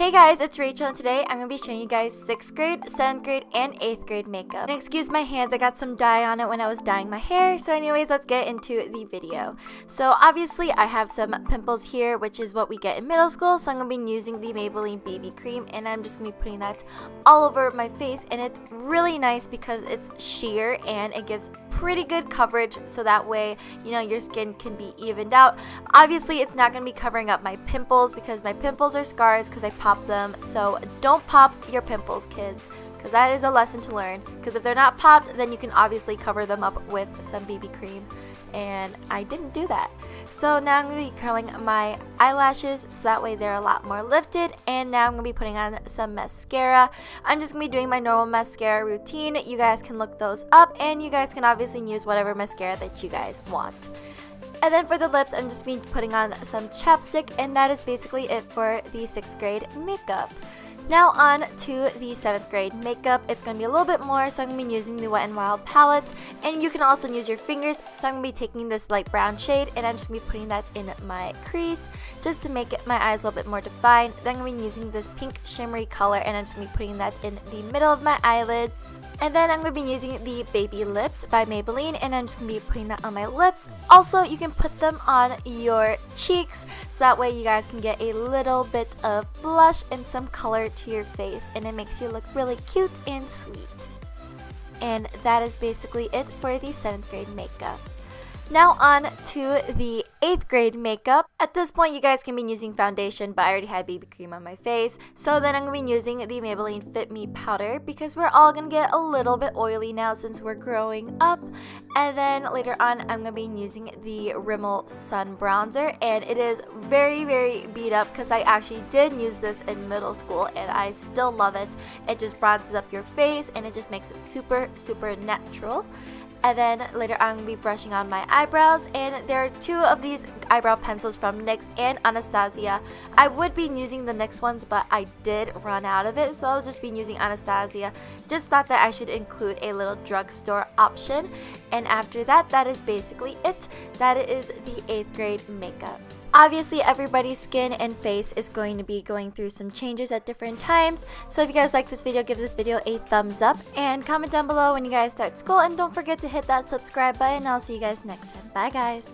Hey guys, it's Rachel, and today I'm going to be showing you guys 6th grade, 7th grade, and 8th grade makeup. And excuse my hands, I got some dye on it when I was dyeing my hair. So anyways, let's get into the video. So obviously I have some pimples here, which is what we get in middle school. So I'm going to be using the Maybelline BB cream, and I'm just going to be putting that all over my face. And it's really nice because it's sheer and it gives pretty good coverage, so that way, you know, your skin can be evened out. Obviously, it's not going to be covering up my pimples because my pimples are scars because I popped them. So don't pop your pimples, kids, because that is a lesson to learn. Because if they're not popped, then you can obviously cover them up with some BB cream, and I didn't do that. So now I'm going to be curling my eyelashes so that way they're a lot more lifted, and now I'm going to be putting on some mascara. I'm just going to be doing my normal mascara routine. You guys can look those up, and you guys can obviously use whatever mascara that you guys want. And then for the lips, I'm just going to be putting on some chapstick, and that is basically it for the 6th grade makeup. Now on to the 7th grade makeup. It's going to be a little bit more, so I'm going to be using the Wet n Wild palette, and you can also use your fingers. So I'm going to be taking this light brown shade, and I'm just going to be putting that in my crease just to make my eyes a little bit more defined. Then I'm going to be using this pink shimmery color, and I'm just going to be putting that in the middle of my eyelid. And then I'm going to be using the Baby Lips by Maybelline, and I'm just going to be putting that on my lips. Also, you can put them on your cheeks, so that way you guys can get a little bit of blush and some color to your face, and it makes you look really cute and sweet. And that is basically it for the 7th grade makeup. Now on to the 8th grade makeup. At this point, you guys can be using foundation, but I already had BB cream on my face. So then I'm going to be using the Maybelline Fit Me powder because we're all going to get a little bit oily now since we're growing up. And then later on, I'm going to be using the Rimmel Sun Bronzer, and it is very, very beat up because I actually did use this in middle school and I still love it. It just bronzes up your face and it just makes it super, super natural. And then later I'm going to be brushing on my eyebrows, and there are 2 of these eyebrow pencils from NYX and Anastasia. I would be using the NYX ones, but I did run out of it, so I'll just be using Anastasia. Just thought that I should include a little drugstore option. And after that, that is basically it. That is the 8th grade makeup. Obviously, everybody's skin and face is going to be going through some changes at different times. So if you guys like this video, give this video a thumbs up and comment down below when you guys start school. And don't forget to hit that subscribe button. I'll see you guys next time. Bye, guys.